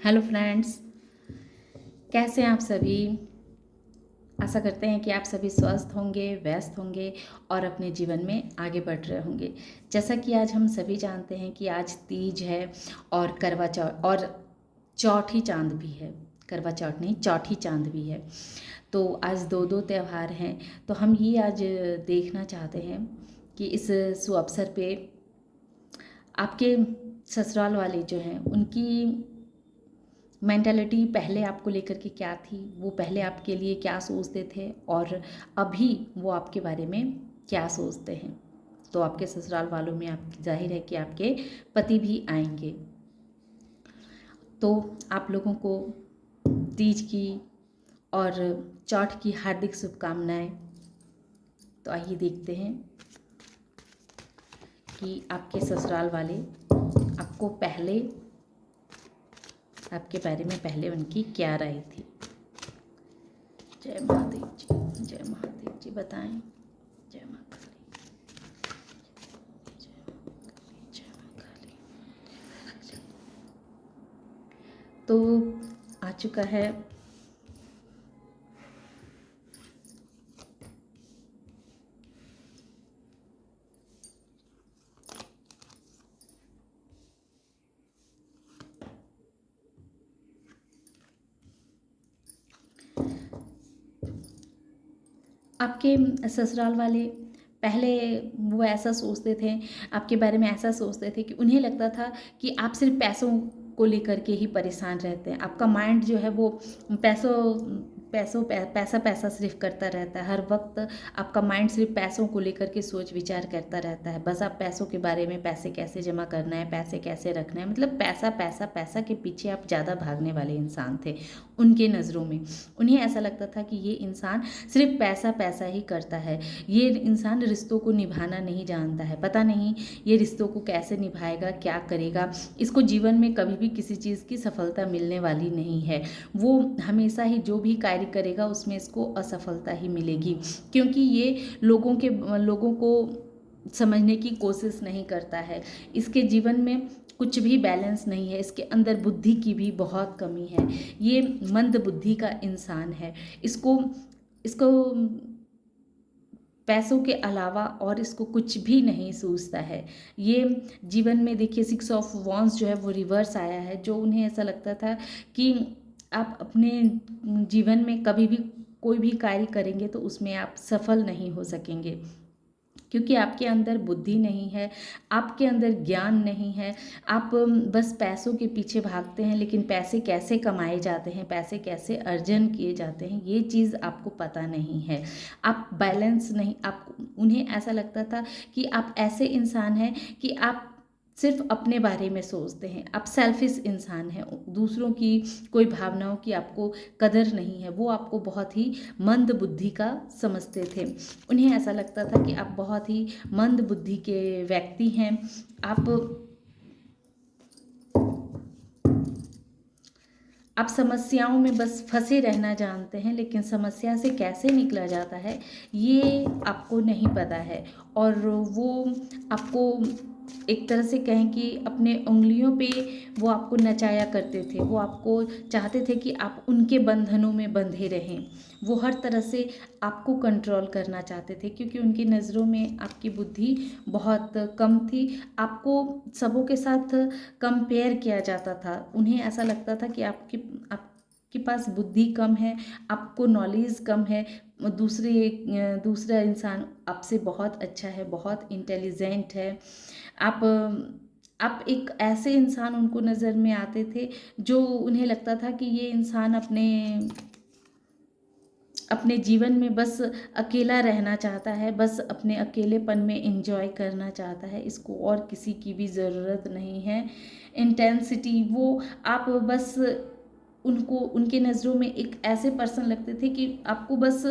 Hello friends, कैसे हैं आप सभी। आशा करते हैं कि आप सभी स्वस्थ होंगे, व्यस्त होंगे और अपने जीवन में आगे बढ़ रहे होंगे। जैसा कि आज हम सभी जानते हैं कि आज तीज है और करवा चौथ और चौठी चांद भी है। करवा चौथ नहीं, चौठी चांद भी है। तो आज दो दो त्यौहार हैं। तो हम ये आज देखना चाहते हैं कि इस शुभ अवसर पे आपके ससुराल वाले जो हैं उनकी मेंटालिटी पहले आपको लेकर के क्या थी, वो पहले आपके लिए क्या सोचते थे और अभी वो आपके बारे में क्या सोचते हैं। तो आपके ससुराल वालों में आप जाहिर है कि आपके पति भी आएंगे। तो आप लोगों को तीज की और चौथ की हार्दिक शुभकामनाएं। तो आइए देखते हैं कि आपके ससुराल वाले आपको पहले आपके बारे में पहले उनकी क्या राय थी। जय महादेव जी, जय महादेव जी, बताएं। जय माँ काली, जय माँ काली। तो आ चुका है आपके ससुराल वाले। पहले वो ऐसा सोचते थे, आपके बारे में ऐसा सोचते थे कि उन्हें लगता था कि आप सिर्फ पैसों को लेकर के ही परेशान रहते हैं। आपका माइंड जो है वो पैसों पैसा पैसा सिर्फ करता रहता है। हर वक्त आपका माइंड सिर्फ पैसों को लेकर के सोच विचार करता रहता है। बस आप पैसों के बारे में, पैसे कैसे जमा करना है, पैसे कैसे रखना है, मतलब पैसा पैसा पैसा के पीछे आप ज़्यादा भागने वाले इंसान थे उनके नज़रों में। उन्हें ऐसा लगता था कि ये इंसान सिर्फ पैसा पैसा ही करता है, ये इंसान रिश्तों को निभाना नहीं जानता है, पता नहीं ये रिश्तों को कैसे निभाएगा, क्या करेगा, इसको जीवन में कभी भी किसी चीज़ की सफलता मिलने वाली नहीं है। वो हमेशा ही जो भी कार्य करेगा उसमें इसको असफलता ही मिलेगी, क्योंकि ये लोगों को समझने की कोशिश नहीं करता है। इसके जीवन में कुछ भी बैलेंस नहीं है, इसके अंदर बुद्धि की भी बहुत कमी है। ये मंद बुद्धि का इंसान है। इसको इसको पैसों के अलावा और इसको कुछ भी नहीं सूझता है। ये जीवन में देखिए 6 ऑफ वॉन्स जो है वो रिवर्स आया है, जो उन्हें ऐसा लगता था कि आप अपने जीवन में कभी भी कोई भी कार्य करेंगे तो उसमें आप सफल नहीं हो सकेंगे, क्योंकि आपके अंदर बुद्धि नहीं है, आपके अंदर ज्ञान नहीं है। आप बस पैसों के पीछे भागते हैं, लेकिन पैसे कैसे कमाए जाते हैं, पैसे कैसे अर्जन किए जाते हैं, ये चीज़ आपको पता नहीं है। आप बैलेंस नहीं, आप उन्हें ऐसा लगता था कि आप ऐसे इंसान हैं कि आप सिर्फ अपने बारे में सोचते हैं, आप सेल्फिश इंसान हैं। दूसरों की कोई भावनाओं की आपको कदर नहीं है। वो आपको बहुत ही मंद बुद्धि का समझते थे। उन्हें ऐसा लगता था कि आप बहुत ही मंद बुद्धि के व्यक्ति हैं। आप समस्याओं में बस फंसे रहना जानते हैं, लेकिन समस्या से कैसे निकला जाता है ये आपको नहीं पता है। और वो आपको एक तरह से कहें कि अपने उंगलियों पे वो आपको नचाया करते थे। वो आपको चाहते थे कि आप उनके बंधनों में बंधे रहें। वो हर तरह से आपको कंट्रोल करना चाहते थे, क्योंकि उनकी नज़रों में आपकी बुद्धि बहुत कम थी। आपको सबों के साथ कंपेयर किया जाता था। उन्हें ऐसा लगता था कि आपके पास बुद्धि कम है, आपको नॉलेज कम है। दूसरा इंसान आपसे बहुत अच्छा है, बहुत इंटेलिजेंट है। आप आप एक ऐसे इंसान उनको नज़र में आते थे जो उन्हें लगता था कि ये इंसान अपने अपने जीवन में बस अकेला रहना चाहता है, बस अपने अकेलेपन में एंजॉय करना चाहता है, इसको और किसी की भी ज़रूरत नहीं है। इंटेंसिटी वो आप बस उनको उनके नज़रों में एक ऐसे पर्सन लगते थे कि आपको बस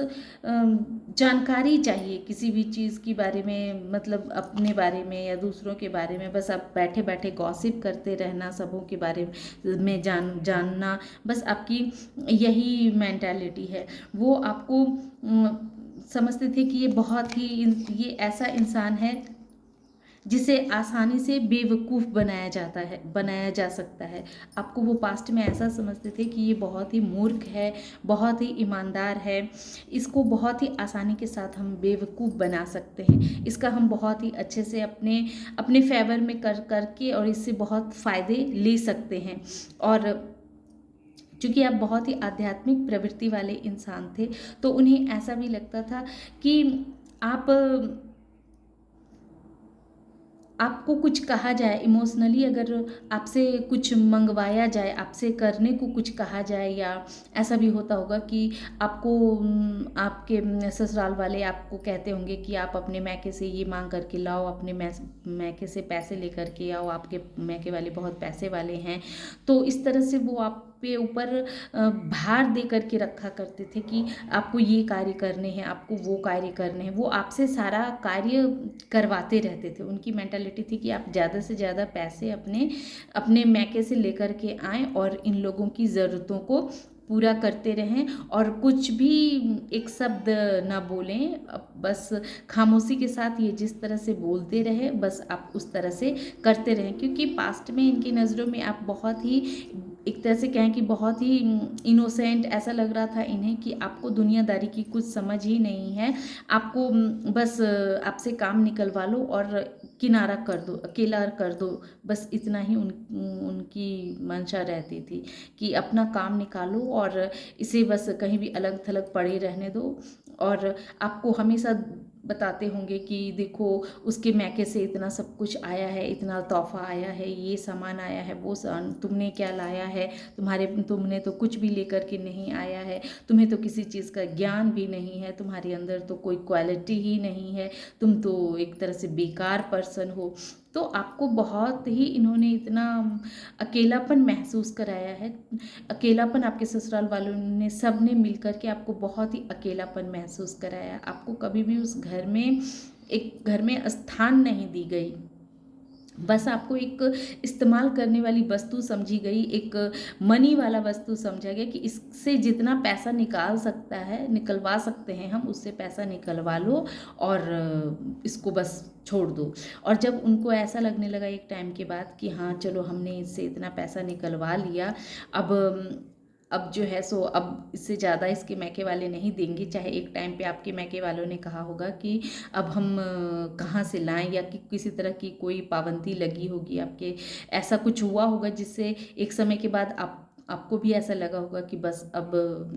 जानकारी चाहिए किसी भी चीज़ के बारे में, मतलब अपने बारे में या दूसरों के बारे में। बस आप बैठे बैठे गॉसिप करते रहना, सबों के बारे में जानना, बस आपकी यही मेंटालिटी है। वो आपको समझते थे कि ये बहुत ही ये ऐसा इंसान है जिसे आसानी से बेवकूफ़ बनाया जा सकता है। आपको वो पास्ट में ऐसा समझते थे कि ये बहुत ही मूर्ख है, बहुत ही ईमानदार है, इसको बहुत ही आसानी के साथ हम बेवकूफ़ बना सकते हैं, इसका हम बहुत ही अच्छे से अपने अपने फ़ेवर में करके और इससे बहुत फ़ायदे ले सकते हैं। और चूँकि आप बहुत ही आध्यात्मिक प्रवृत्ति वाले इंसान थे, तो उन्हें ऐसा भी लगता था कि आप आपको कुछ कहा जाए इमोशनली, अगर आपसे कुछ मंगवाया जाए, आपसे करने को कुछ कहा जाए, या ऐसा भी होता होगा कि आपको आपके ससुराल वाले आपको कहते होंगे कि आप अपने मैके से ये मांग करके लाओ, अपने मैके से पैसे लेकर के आओ, आपके मैके वाले बहुत पैसे वाले हैं। तो इस तरह से वो आप पे ऊपर भार दे करके रखा करते थे कि आपको ये कार्य करने हैं, आपको वो कार्य करने हैं। वो आपसे सारा कार्य करवाते रहते थे। उनकी मेंटालिटी थी कि आप ज़्यादा से ज़्यादा पैसे अपने अपने मैके से लेकर के आएँ और इन लोगों की ज़रूरतों को पूरा करते रहें, और कुछ भी एक शब्द ना बोलें, बस खामोशी के साथ ये जिस तरह से बोलते रहे, बस आप उस तरह से करते रहें। क्योंकि पास्ट में इनकी नज़रों में आप बहुत ही, एक तरह से कहें कि बहुत ही इनोसेंट ऐसा लग रहा था इन्हें कि आपको दुनियादारी की कुछ समझ ही नहीं है, आपको बस आपसे काम निकलवा लो और किनारा कर दो, अकेला कर दो, बस इतना ही उनकी मंशा रहती थी कि अपना काम निकालो और इसे बस कहीं भी अलग थलग पड़े रहने दो। और आपको हमेशा बताते होंगे कि देखो उसके मैके से इतना सब कुछ आया है, इतना तोहफा आया है, ये सामान आया है, वो तुमने क्या लाया है, तुमने तो कुछ भी लेकर के नहीं आया है, तुम्हें तो किसी चीज़ का ज्ञान भी नहीं है, तुम्हारे अंदर तो कोई क्वालिटी ही नहीं है, तुम तो एक तरह से बेकार पर्सन हो। तो आपको बहुत ही इन्होंने इतना अकेलापन महसूस कराया है। अकेलापन आपके ससुराल वालों ने सब ने मिल कर के आपको बहुत ही अकेलापन महसूस कराया। आपको कभी भी उस घर में स्थान नहीं दी गई, बस आपको एक इस्तेमाल करने वाली वस्तु समझी गई, एक मनी वाला वस्तु समझा गया कि इससे जितना पैसा निकलवा सकते हैं हम, उससे पैसा निकलवा लो और इसको बस छोड़ दो। और जब उनको ऐसा लगने लगा एक टाइम के बाद कि हाँ चलो हमने इससे इतना पैसा निकलवा लिया, अब जो है सो अब इससे ज़्यादा इसके मैके वाले नहीं देंगे। चाहे एक टाइम पे आपके मैके वालों ने कहा होगा कि अब हम कहाँ से लाएं, या कि किसी तरह की कोई पाबंदी लगी होगी आपके, ऐसा कुछ हुआ होगा जिससे एक समय के बाद आपको भी ऐसा लगा होगा कि बस अब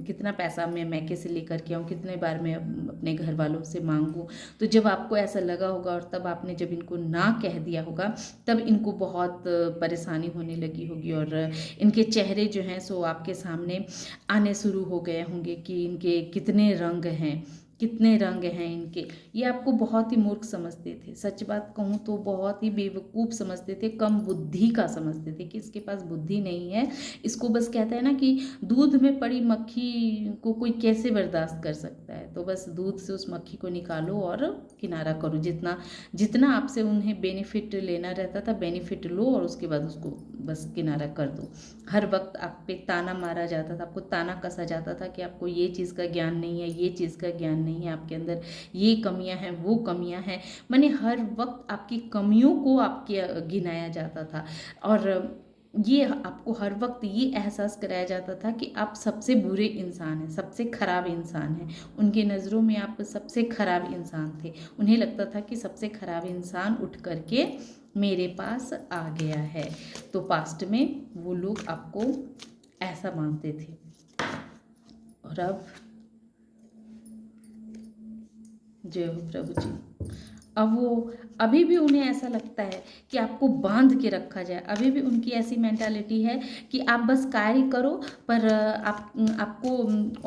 कितना पैसा मैं मैके से लेकर के आऊँ, कितने बार मैं अपने घर वालों से मांगूँ। तो जब आपको ऐसा लगा होगा और तब आपने जब इनको ना कह दिया होगा, तब इनको बहुत परेशानी होने लगी होगी, और इनके चेहरे जो हैं सो आपके सामने आने शुरू हो गए होंगे कि इनके कितने रंग हैं इनके। ये आपको बहुत ही मूर्ख समझते थे, सच बात कहूँ तो बहुत ही बेवकूफ़ समझते थे, कम बुद्धि का समझते थे कि इसके पास बुद्धि नहीं है। इसको बस कहते हैं ना कि दूध में पड़ी मक्खी को कोई कैसे बर्दाश्त कर सकता है, तो बस दूध से उस मक्खी को निकालो और किनारा करो। जितना जितना आपसे उन्हें बेनिफिट लेना रहता था, बेनिफिट लो और उसके बाद उसको बस किनारा कर दो। हर वक्त आप पे ताना मारा जाता था, आपको ताना कसा जाता था कि आपको ये चीज़ का ज्ञान नहीं है, ये चीज़ का ज्ञान नहीं है, आपके अंदर ये कमियां हैं, वो कमियां हैं। माने हर वक्त आपकी कमियों को आपके गिनाया जाता था, और ये आपको हर वक्त ये एहसास कराया जाता था कि आप सबसे बुरे इंसान हैं, सबसे खराब इंसान हैं। उनके नज़रों में आप सबसे खराब इंसान थे। उन्हें लगता था कि सबसे खराब इंसान उठ करके मेरे पास आ गया है। तो पास्ट में वो लोग आपको ऐसा मानते थे। और अब जय हो प्रभु जी। अब वो अभी भी उन्हें ऐसा लगता है कि आपको बांध के रखा जाए। अभी भी उनकी ऐसी मेंटालिटी है कि आप बस कार्य करो, पर आपको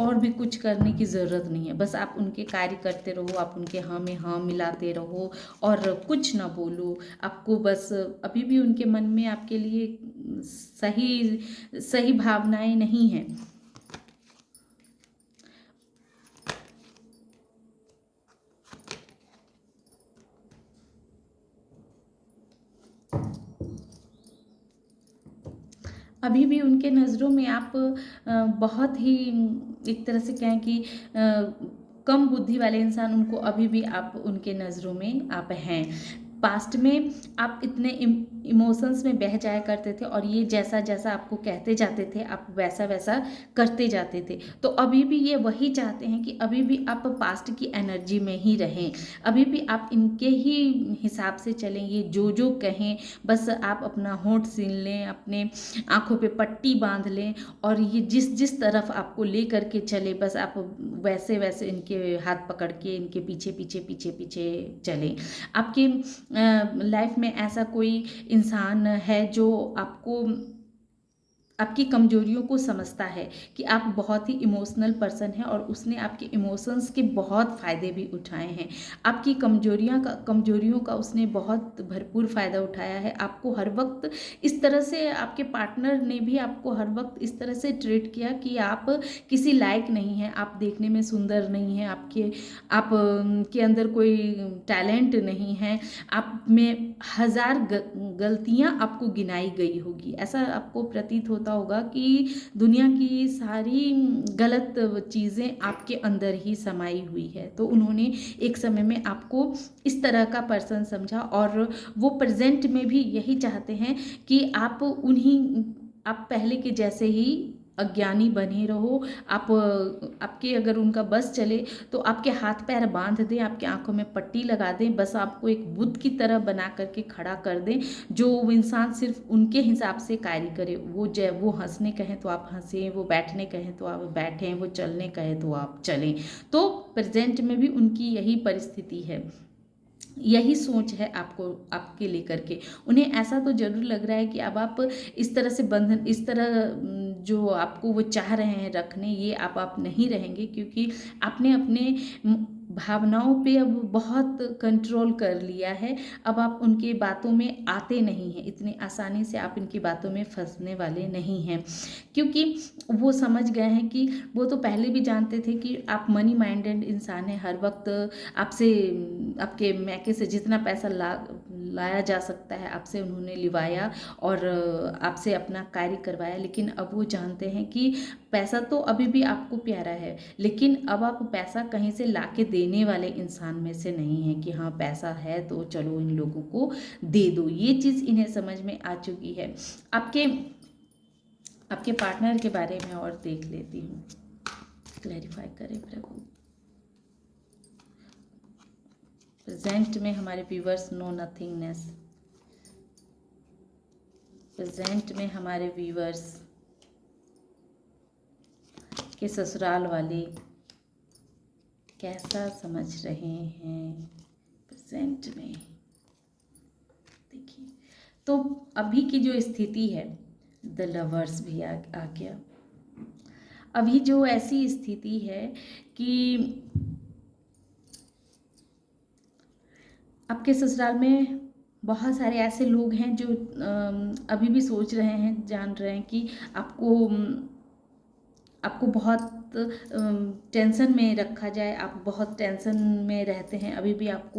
और भी कुछ करने की ज़रूरत नहीं है। बस आप उनके कार्य करते रहो, आप उनके हाँ में हाँ मिलाते रहो और कुछ ना बोलो। आपको बस अभी भी उनके मन में आपके लिए सही सही भावनाएं नहीं हैं। अभी भी उनके नज़रों में आप बहुत ही, एक तरह से कहें कि कम बुद्धि वाले इंसान, उनको अभी भी आप उनके नज़रों में आप हैं। पास्ट में आप इतने इमोशंस में बह जाया करते थे और ये जैसा जैसा आपको कहते जाते थे आप वैसा वैसा करते जाते थे। तो अभी भी ये वही चाहते हैं कि अभी भी आप पास्ट की एनर्जी में ही रहें, अभी भी आप इनके ही हिसाब से चलें, ये जो जो कहें बस आप अपना होंठ सील लें, अपने आँखों पे पट्टी बांध लें और ये जिस जिस तरफ आपको ले करके चले बस आप वैसे वैसे इनके हाथ पकड़ के इनके पीछे पीछे पीछे पीछे चलें। आपकी लाइफ में ऐसा कोई इंसान है जो आपकी कमजोरियों को समझता है कि आप बहुत ही इमोशनल पर्सन हैं और उसने आपके इमोशंस के बहुत फ़ायदे भी उठाए हैं। आपकी कमजोरियों का उसने बहुत भरपूर फ़ायदा उठाया है। आपको हर वक्त इस तरह से आपके पार्टनर ने भी आपको हर वक्त इस तरह से ट्रीट किया कि आप किसी लायक नहीं हैं, आप देखने में सुंदर नहीं हैं, आप के अंदर कोई टैलेंट नहीं है, आप में हज़ार गलतियाँ आपको गिनाई गई होगी। ऐसा आपको प्रतीत होता होगा कि दुनिया की सारी गलत चीज़ें आपके अंदर ही समाई हुई है। तो उन्होंने एक समय में आपको इस तरह का पर्सन समझा और वो प्रेजेंट में भी यही चाहते हैं कि आप पहले के जैसे ही अज्ञानी बने रहो। आपके अगर उनका बस चले तो आपके हाथ पैर बांध दें, आपकी आंखों में पट्टी लगा दें, बस आपको एक बुद्ध की तरह बना करके खड़ा कर दें, जो वो इंसान सिर्फ उनके हिसाब से कार्य करे। वो हंसने कहें तो आप हंसें, वो बैठने कहें तो आप बैठें, वो चलने कहें तो आप चलें। तो प्रेजेंट में भी उनकी यही परिस्थिति है, यही सोच है आपके लेकर के। उन्हें ऐसा तो जरूर लग रहा है कि अब आप इस तरह से बंधन, इस तरह जो आपको वो चाह रहे हैं रखने, ये आप नहीं रहेंगे क्योंकि आपने अपने भावनाओं पे अब बहुत कंट्रोल कर लिया है। अब आप उनके बातों में आते नहीं हैं, इतनी आसानी से आप इनकी बातों में फंसने वाले नहीं हैं, क्योंकि वो समझ गए हैं कि वो तो पहले भी जानते थे कि आप मनी माइंडेड इंसान हैं। हर वक्त आपसे, आपके मैके से जितना पैसा लाया जा सकता है आपसे उन्होंने लिवाया और आपसे अपना कार्य करवाया। लेकिन अब वो जानते हैं कि पैसा तो अभी भी आपको प्यारा है, लेकिन अब आप पैसा कहीं से लाके देने वाले इंसान में से नहीं है कि हाँ पैसा है तो चलो इन लोगों को दे दो। ये चीज़ इन्हें समझ में आ चुकी है। आपके पार्टनर के बारे में और देख लेती हूँ, क्लैरिफाई करें प्रभु। प्रेजेंट में हमारे व्यूवर्स नो नथिंगनेस, प्रेजेंट में हमारे व्यूवर्स के ससुराल वाले कैसा समझ रहे हैं प्रेजेंट में, देखिए। तो अभी की जो स्थिति है, द लवर्स भी आ गया। अभी जो ऐसी स्थिति है कि आपके ससुराल में बहुत सारे ऐसे लोग हैं जो अभी भी सोच रहे हैं, जान रहे हैं कि आपको बहुत टेंशन में रखा जाए, आप बहुत टेंशन में रहते हैं। अभी भी आप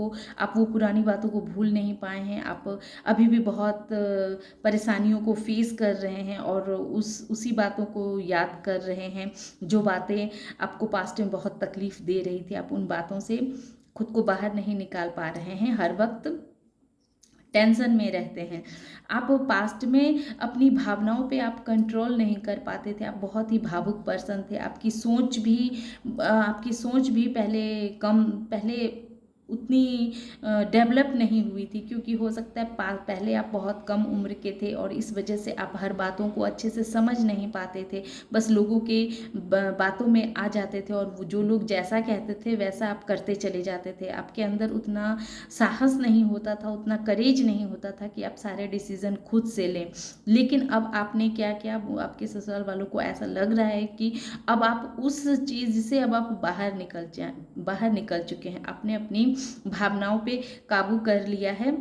वो पुरानी बातों को भूल नहीं पाए हैं, आप अभी भी बहुत परेशानियों को फेस कर रहे हैं और उसी बातों को याद कर रहे हैं। जो बातें आपको पास्ट में बहुत तकलीफ दे रही थी, आप उन बातों से खुद को बाहर नहीं निकाल पा रहे हैं, हर वक्त टेंशन में रहते हैं। आप पास्ट में अपनी भावनाओं पे आप कंट्रोल नहीं कर पाते थे, आप बहुत ही भावुक पर्सन थे। आपकी सोच भी पहले उतनी डेवलप नहीं हुई थी, क्योंकि हो सकता है पहले आप बहुत कम उम्र के थे और इस वजह से आप हर बातों को अच्छे से समझ नहीं पाते थे, बस लोगों के बातों में आ जाते थे और वो जो लोग जैसा कहते थे वैसा आप करते चले जाते थे। आपके अंदर उतना साहस नहीं होता था, उतना करेज नहीं होता था कि आप सारे डिसीजन खुद से लें। लेकिन अब आपने क्या किया, आपके ससुराल वालों को ऐसा लग रहा है कि अब आप उस चीज़ से अब आप बाहर निकल चुके हैं, आपने अपनी भावनाओं पे काबू कर लिया है।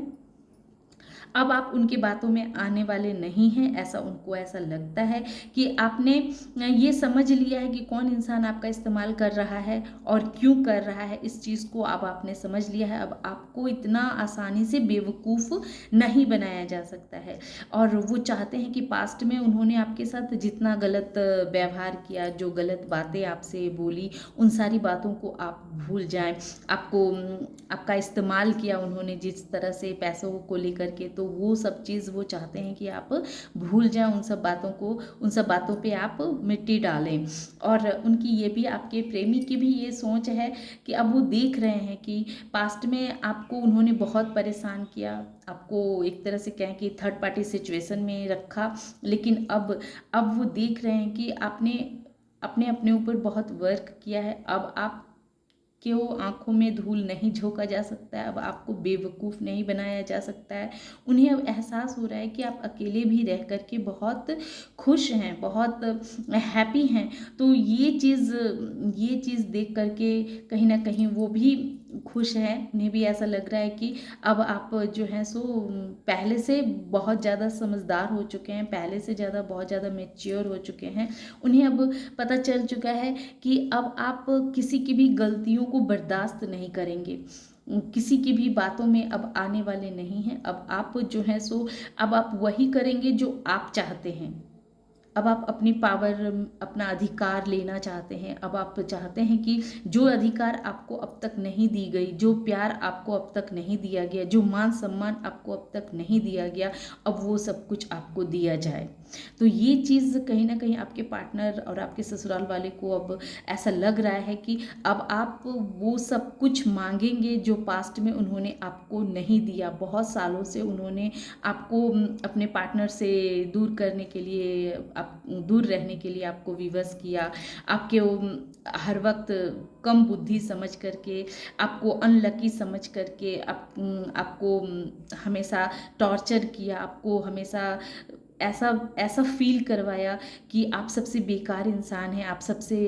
अब आप उनकी बातों में आने वाले नहीं हैं, ऐसा उनको ऐसा लगता है कि आपने ये समझ लिया है कि कौन इंसान आपका इस्तेमाल कर रहा है और क्यों कर रहा है। इस चीज़ को अब आपने समझ लिया है। अब आपको इतना आसानी से बेवकूफ़ नहीं बनाया जा सकता है। और वो चाहते हैं कि पास्ट में उन्होंने आपके साथ जितना गलत व्यवहार किया, जो गलत बातें आपसे बोली, उन सारी बातों को आप भूल जाएं। आपका इस्तेमाल किया उन्होंने जिस तरह से पैसों को लेकर के, तो वो सब चीज़ वो चाहते हैं कि आप भूल जाएं उन सब बातों को, उन सब बातों पे आप मिट्टी डालें। और उनकी ये भी, आपके प्रेमी की भी ये सोच है कि अब वो देख रहे हैं कि पास्ट में आपको उन्होंने बहुत परेशान किया, आपको एक तरह से कहें कि थर्ड पार्टी सिचुएशन में रखा, लेकिन अब वो देख रहे हैं कि आपने अपने अपने ऊपर बहुत वर्क किया है। अब आप क्यों आंखों में धूल नहीं झोंका जा सकता है, अब आपको बेवकूफ़ नहीं बनाया जा सकता है। उन्हें अब एहसास हो रहा है कि आप अकेले भी रह कर के बहुत खुश हैं, बहुत हैप्पी हैं। तो ये चीज़ देख कर के कहीं ना कहीं वो भी खुश हैं। उन्हें भी ऐसा लग रहा है कि अब आप जो हैं सो पहले से बहुत ज़्यादा समझदार हो चुके हैं, पहले से ज़्यादा बहुत ज़्यादा मैच्योर हो चुके हैं। उन्हें अब पता चल चुका है कि अब आप किसी की भी गलतियों को बर्दाश्त नहीं करेंगे, किसी की भी बातों में अब आने वाले नहीं हैं। अब आप जो है सो अब आप वही करेंगे जो आप चाहते हैं। अब आप अपनी पावर, अपना अधिकार लेना चाहते हैं। अब आप चाहते हैं कि जो अधिकार आपको अब तक नहीं दी गई, जो प्यार आपको अब तक नहीं दिया गया, जो मान सम्मान आपको अब तक नहीं दिया गया, अब वो सब कुछ आपको दिया जाए। तो ये चीज़ कहीं ना कहीं आपके पार्टनर और आपके ससुराल वाले को अब ऐसा लग रहा है कि अब आप वो सब कुछ मांगेंगे जो पास्ट में उन्होंने आपको नहीं दिया। बहुत सालों से उन्होंने आपको अपने पार्टनर से दूर करने के लिए, आप दूर रहने के लिए आपको विवश किया। आपके हर वक्त कम बुद्धि समझ करके, आपको अनलकी समझ करके, आपको हमेशा टॉर्चर किया, आपको हमेशा ऐसा ऐसा फील करवाया कि आप सबसे बेकार इंसान हैं, आप सबसे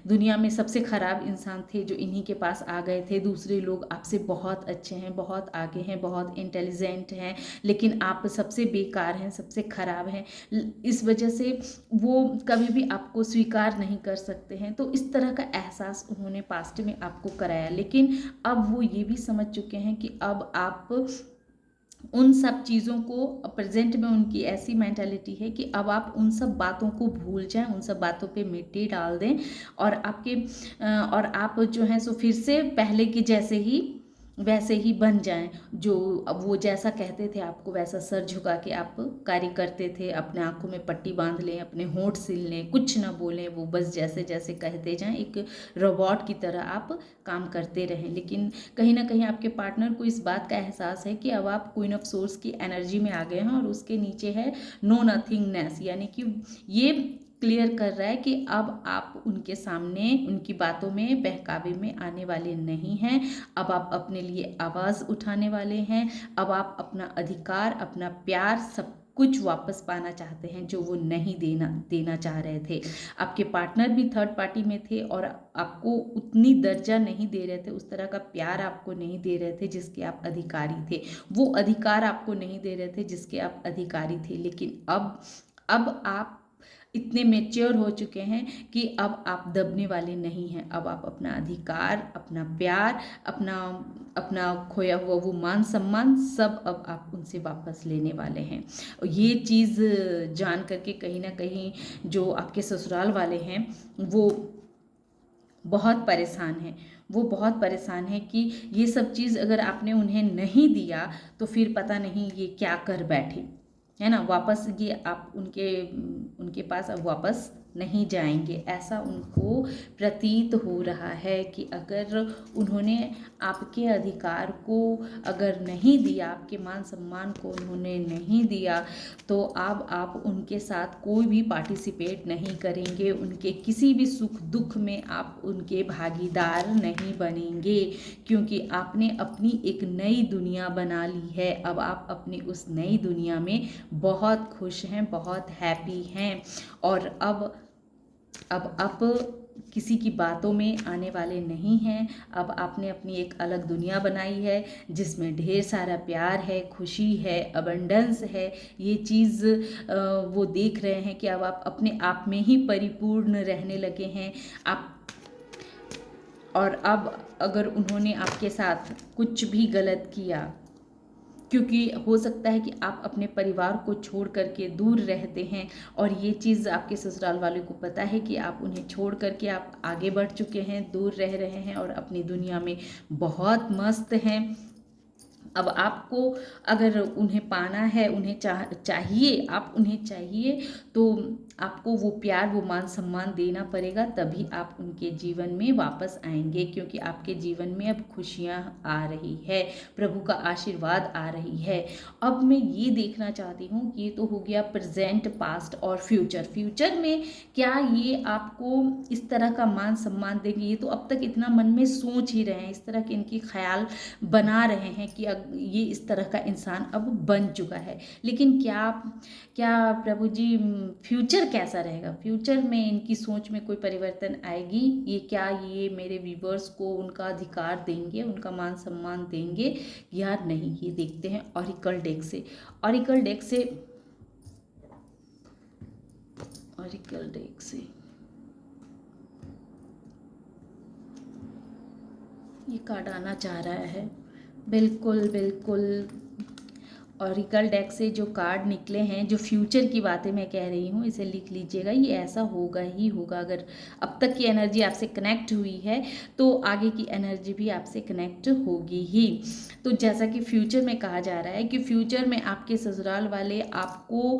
दुनिया में सबसे ख़राब इंसान थे जो इन्हीं के पास आ गए थे। दूसरे लोग आपसे बहुत अच्छे हैं, बहुत आगे हैं, बहुत इंटेलिजेंट हैं, लेकिन आप सबसे बेकार हैं, सबसे ख़राब हैं। इस वजह से वो कभी भी आपको स्वीकार नहीं कर सकते हैं। तो इस तरह का एहसास उन्होंने पास्ट में आपको कराया, लेकिन अब वो ये भी समझ चुके हैं कि अब आप उन सब चीज़ों को, प्रेजेंट में उनकी ऐसी मेंटालिटी है कि अब आप उन सब बातों को भूल जाएं, उन सब बातों पे मिट्टी डाल दें, और और आप जो हैं सो फिर से पहले के जैसे ही वैसे ही बन जाएं। जो अब वो जैसा कहते थे आपको वैसा सर झुका के आप कार्य करते थे, अपने आंखों में पट्टी बांध लें, अपने होंठ सील लें, कुछ ना बोलें, वो बस जैसे जैसे कहते जाएं, एक रोबोट की तरह आप काम करते रहें। लेकिन कहीं ना कहीं आपके पार्टनर को इस बात का एहसास है कि अब आप क्वीन ऑफ सोर्स की एनर्जी में आ गए हैं, और उसके नीचे है नो नथिंगनेस, यानी कि ये क्लियर कर रहा है कि अब आप उनके सामने उनकी बातों में, बहकावे में आने वाले नहीं हैं। अब आप अपने लिए आवाज़ उठाने वाले हैं। अब आप अपना अधिकार, अपना प्यार, सब कुछ वापस पाना चाहते हैं जो वो नहीं देना चाह रहे थे। आपके पार्टनर भी थर्ड पार्टी में थे और आपको उतनी दर्जा नहीं दे रहे थे, उस तरह का प्यार आपको नहीं दे रहे थे जिसके आप अधिकारी थे, वो अधिकार आपको नहीं दे रहे थे जिसके आप अधिकारी थे। लेकिन अब आप इतने मेच्योर हो चुके हैं कि अब आप दबने वाले नहीं हैं। अब आप अपना अधिकार, अपना प्यार, अपना अपना खोया हुआ वो मान सम्मान, सब अब आप उनसे वापस लेने वाले हैं। और ये चीज़ जान करके कहीं ना कहीं जो आपके ससुराल वाले हैं वो बहुत परेशान हैं। वो बहुत परेशान है कि ये सब चीज़ अगर आपने उन्हें नहीं दिया तो फिर पता नहीं ये क्या कर बैठे, है ना। वापस ये आप उनके पास अब वापस नहीं जाएंगे, ऐसा उनको प्रतीत हो रहा है कि अगर उन्होंने आपके अधिकार को अगर नहीं दिया, आपके मान सम्मान को उन्होंने नहीं दिया, तो अब आप उनके साथ कोई भी पार्टिसिपेट नहीं करेंगे, उनके किसी भी सुख दुख में आप उनके भागीदार नहीं बनेंगे, क्योंकि आपने अपनी एक नई दुनिया बना ली है। अब आप अपनी उस नई दुनिया में बहुत खुश हैं, बहुत हैप्पी हैं, और अब आप किसी की बातों में आने वाले नहीं हैं। अब आपने अपनी एक अलग दुनिया बनाई है जिसमें ढेर सारा प्यार है, खुशी है, अबंडेंस है। ये चीज़ वो देख रहे हैं कि अब आप अपने आप में ही परिपूर्ण रहने लगे हैं। आप और अब अगर उन्होंने आपके साथ कुछ भी गलत किया, क्योंकि हो सकता है कि आप अपने परिवार को छोड़ करके दूर रहते हैं और ये चीज़ आपके ससुराल वालों को पता है कि आप उन्हें छोड़ करके आप आगे बढ़ चुके हैं, दूर रह रहे हैं और अपनी दुनिया में बहुत मस्त हैं। अब आपको अगर उन्हें पाना है, उन्हें चाहिए, आप उन्हें चाहिए, तो आपको वो प्यार, वो मान सम्मान देना पड़ेगा, तभी आप उनके जीवन में वापस आएंगे, क्योंकि आपके जीवन में अब खुशियाँ आ रही है, प्रभु का आशीर्वाद आ रही है। अब मैं ये देखना चाहती हूँ कि ये तो हो गया प्रेजेंट, पास्ट और फ्यूचर। फ्यूचर में क्या ये आपको इस तरह का मान सम्मान देंगे? ये तो अब तक इतना मन में सोच ही रहे हैं, इस तरह के इनकी ख्याल बना रहे हैं कि ये इस तरह का इंसान अब बन चुका है। लेकिन क्या क्या प्रभु जी फ्यूचर कैसा रहेगा? फ्यूचर में इनकी सोच में कोई परिवर्तन आएगी? ये क्या ये मेरे व्यूवर्स को उनका अधिकार देंगे, उनका मान सम्मान देंगे या नहीं? ये देखते हैं ऑरिकल डेक से। ऑरिकल डेक से ऑरिकल डेक से ये कार्ड आना चाह रहा है। बिल्कुल बिल्कुल, ऑरिकल डेक से जो कार्ड निकले हैं, जो फ्यूचर की बातें मैं कह रही हूँ, इसे लिख लीजिएगा। ये ऐसा होगा ही होगा। अगर अब तक की एनर्जी आपसे कनेक्ट हुई है तो आगे की एनर्जी भी आपसे कनेक्ट होगी ही। तो जैसा कि फ्यूचर में कहा जा रहा है कि फ्यूचर में आपके ससुराल वाले आपको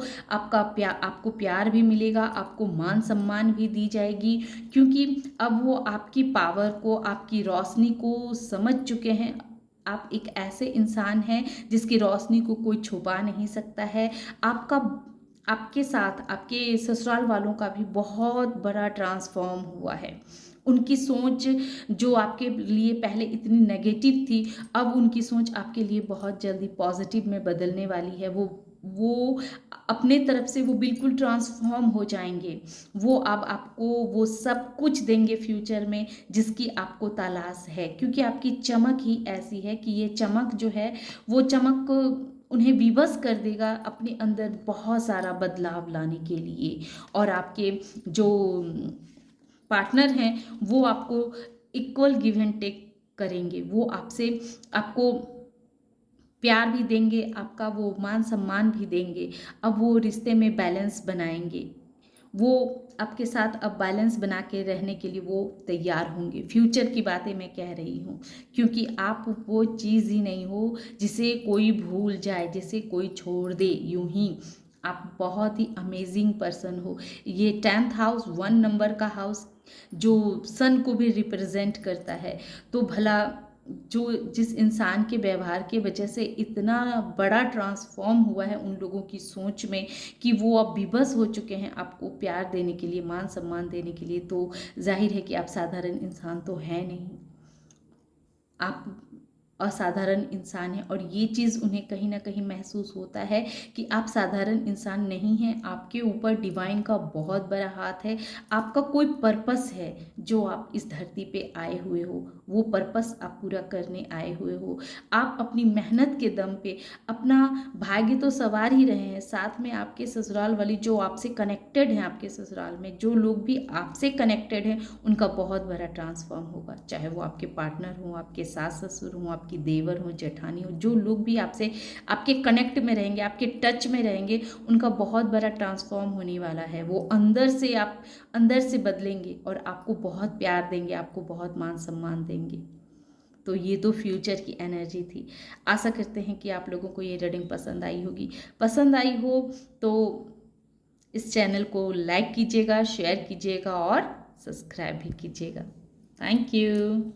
प्यार भी मिलेगा, आपको मान सम्मान भी दी जाएगी, क्योंकि अब वो आपकी पावर को, आपकी रोशनी को समझ चुके हैं। आप एक ऐसे इंसान हैं जिसकी रोशनी को कोई छुपा नहीं सकता है। आपके साथ आपके ससुराल वालों का भी बहुत बड़ा ट्रांसफॉर्म हुआ है। उनकी सोच जो आपके लिए पहले इतनी नेगेटिव थी, अब उनकी सोच आपके लिए बहुत जल्दी पॉजिटिव में बदलने वाली है। वो अपने तरफ से वो बिल्कुल ट्रांसफॉर्म हो जाएंगे। वो अब आपको वो सब कुछ देंगे फ्यूचर में जिसकी आपको तलाश है, क्योंकि आपकी चमक ही ऐसी है कि ये चमक जो है, वो चमक उन्हें विवश कर देगा अपने अंदर बहुत सारा बदलाव लाने के लिए। और आपके जो पार्टनर हैं वो आपको इक्वल गिव एंड टेक करेंगे। वो आपको प्यार भी देंगे, आपका वो मान सम्मान भी देंगे। अब वो रिश्ते में बैलेंस बनाएंगे। वो आपके साथ अब बैलेंस बना के रहने के लिए वो तैयार होंगे। फ्यूचर की बातें मैं कह रही हूँ, क्योंकि आप वो चीज़ ही नहीं हो जिसे कोई भूल जाए, जिसे कोई छोड़ दे यूं ही। आप बहुत ही अमेजिंग पर्सन हो। ये 10th हाउस 1 नंबर का हाउस जो सन को भी रिप्रेजेंट करता है। तो भला जो जिस इंसान के व्यवहार की वजह से इतना बड़ा ट्रांसफॉर्म हुआ है उन लोगों की सोच में कि वो अब विवश हो चुके हैं आपको प्यार देने के लिए, मान सम्मान देने के लिए, तो जाहिर है कि आप साधारण इंसान तो है नहीं, आप असाधारण इंसान है। और ये चीज़ उन्हें कहीं ना कहीं महसूस होता है कि आप साधारण इंसान नहीं हैं, आपके ऊपर डिवाइन का बहुत बड़ा हाथ है। आपका कोई पर्पस है जो आप इस धरती पे आए हुए हो, वो पर्पस आप पूरा करने आए हुए हो। आप अपनी मेहनत के दम पे अपना भाग्य तो सवार ही रहे हैं, साथ में आपके ससुराल वाली जो आपसे कनेक्टेड हैं, आपके ससुराल में जो लोग भी आपसे कनेक्टेड हैं, उनका बहुत बड़ा ट्रांसफॉर्म होगा। चाहे वो आपके पार्टनर हों, आपके सास ससुर हों, आपकी देवर हो, जेठानी हो, जो लोग भी आपसे आपके कनेक्ट में रहेंगे, आपके टच में रहेंगे, उनका बहुत बड़ा ट्रांसफॉर्म होने वाला है। वो अंदर से बदलेंगे और आपको बहुत प्यार देंगे, आपको बहुत मान सम्मान देंगे। तो ये तो फ्यूचर की एनर्जी थी। आशा करते हैं कि आप लोगों को ये रीडिंग पसंद आई होगी। पसंद आई हो तो इस चैनल को लाइक कीजिएगा, शेयर कीजिएगा और सब्सक्राइब भी कीजिएगा। Thank you.